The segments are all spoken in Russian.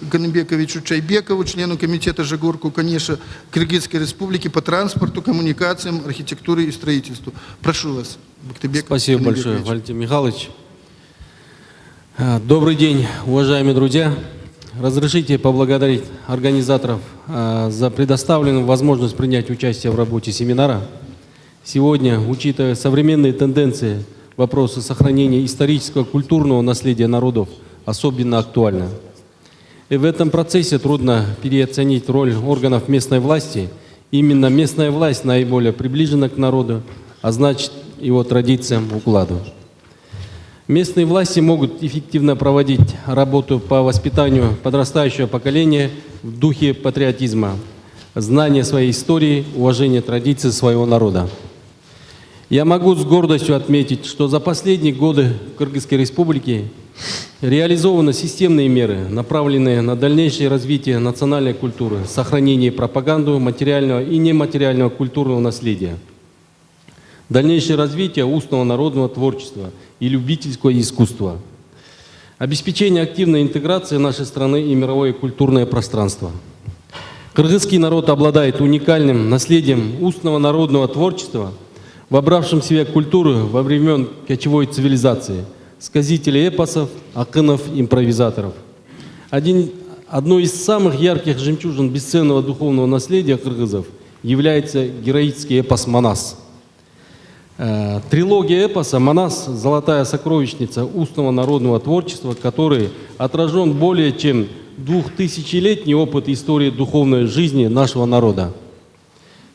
Ганыбековичу Чайбекову, члену комитета Жигорку Канеша Кыргызской Республики по транспорту, коммуникациям, архитектуре и строительству. Прошу вас, Бактыбек. Спасибо большое, Валентин Михайлович. Добрый день, уважаемые друзья. Разрешите поблагодарить организаторов за предоставленную возможность принять участие в работе семинара. Сегодня, учитывая современные тенденции, вопросы сохранения исторического культурного наследия народов особенно актуальны. И в этом процессе трудно переоценить роль органов местной власти. Именно местная власть наиболее приближена к народу, а значит его традициям, укладу. Местные власти могут эффективно проводить работу по воспитанию подрастающего поколения в духе патриотизма, знания своей истории, уважения традиций своего народа. Я могу с гордостью отметить, что за последние годы в Кыргызской Республике реализованы системные меры, направленные на дальнейшее развитие национальной культуры, сохранение и пропаганду материального и нематериального культурного наследия, дальнейшее развитие устного народного творчества и любительского искусства, обеспечение активной интеграции нашей страны и мировое культурное пространство. Кыргызский народ обладает уникальным наследием устного народного творчества, вобравшим в себя культуру во времен кочевой цивилизации, сказителей эпосов, акынов, импровизаторов. Одной из самых ярких жемчужин бесценного духовного наследия кыргызов является героический эпос «Манас». Трилогия эпоса «Манас» – золотая сокровищница устного народного творчества, который отражен более чем 2000-летний опыт истории духовной жизни нашего народа.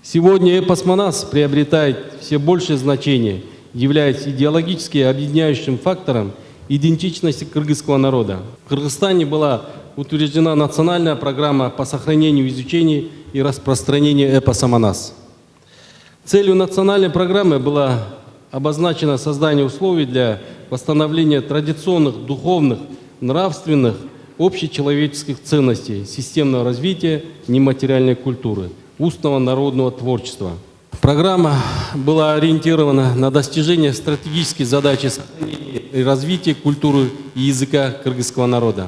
Сегодня эпос «Манас» приобретает все большее значение, являясь идеологически объединяющим фактором идентичности кыргызского народа. В Кыргызстане была утверждена национальная программа по сохранению, изучению и распространению эпоса «Манас». Целью национальной программы было обозначено создание условий для восстановления традиционных, духовных, нравственных, общечеловеческих ценностей, системного развития нематериальной культуры, устного народного творчества. Программа была ориентирована на достижение стратегической задачи сохранения и развития культуры и языка кыргызского народа.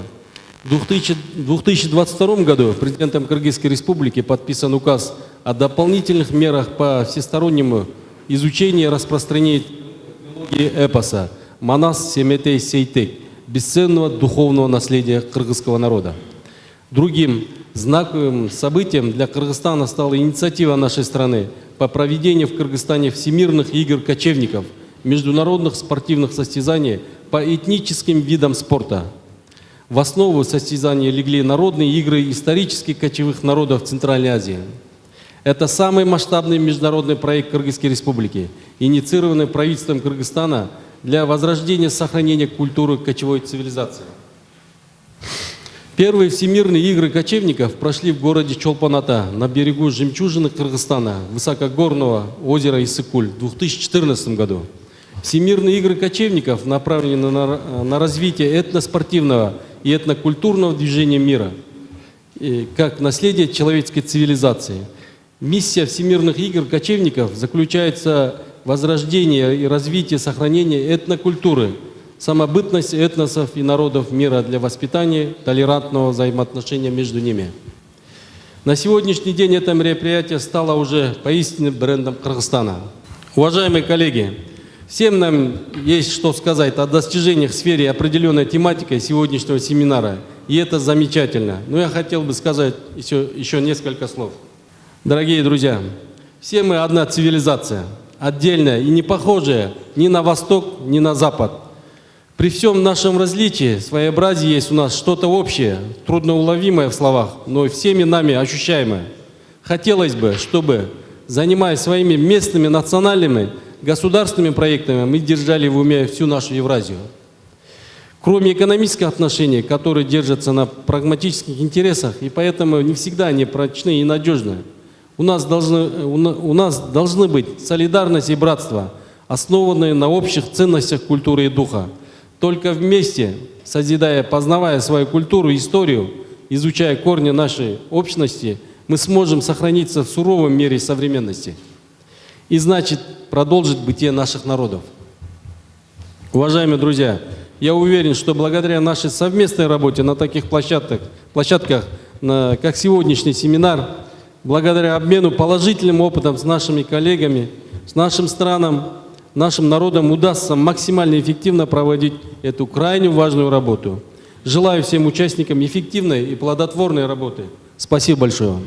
В 2022 году президентом Кыргызской Республики подписан указ о дополнительных мерах по всестороннему изучению и распространению трилогии эпоса «Манас Семетей Сейтек» бесценного духовного наследия кыргызского народа. Другим знаковым событием для Кыргызстана стала инициатива нашей страны по проведению в Кыргызстане всемирных игр кочевников, международных спортивных состязаний по этническим видам спорта. В основу состязаний легли народные игры исторических кочевых народов Центральной Азии. Это самый масштабный международный проект Кыргызской Республики, инициированный правительством Кыргызстана для возрождения и сохранения культуры кочевой цивилизации. Первые всемирные игры кочевников прошли в городе Чолпон-Ата на берегу жемчужины Кыргызстана, высокогорного озера Иссык-Куль в 2014 году. Всемирные игры кочевников направлены на развитие этноспортивного и этнокультурного движения мира, как наследие человеческой цивилизации. Миссия Всемирных игр кочевников заключается в возрождении и развитии сохранения этнокультуры, самобытности этносов и народов мира для воспитания толерантного взаимоотношения между ними. На сегодняшний день это мероприятие стало уже поистине брендом Кыргызстана. Уважаемые коллеги, всем нам есть что сказать о достижениях в сфере определенной тематикой сегодняшнего семинара, и это замечательно. Но я хотел бы сказать еще несколько слов. Дорогие друзья, все мы одна цивилизация, отдельная и не похожая ни на Восток, ни на Запад. При всем нашем различии, своеобразии есть у нас что-то общее, трудноуловимое в словах, но и всеми нами ощущаемое. Хотелось бы, чтобы, занимаясь своими местными, национальными, государственными проектами, мы держали в уме всю нашу Евразию. Кроме экономических отношений, которые держатся на прагматических интересах, и поэтому не всегда они прочны и надежны, у нас должны быть солидарность и братство, основанные на общих ценностях культуры и духа. Только вместе, созидая, познавая свою культуру и историю, изучая корни нашей общности, мы сможем сохраниться в суровом мире современности и, значит, продолжить бытие наших народов. Уважаемые друзья, я уверен, что благодаря нашей совместной работе на таких площадках площадках, как сегодняшний семинар, благодаря обмену положительным опытом с нашими коллегами, с нашим странам, нашим народам удастся максимально эффективно проводить эту крайне важную работу. Желаю всем участникам эффективной и плодотворной работы. Спасибо большое вам.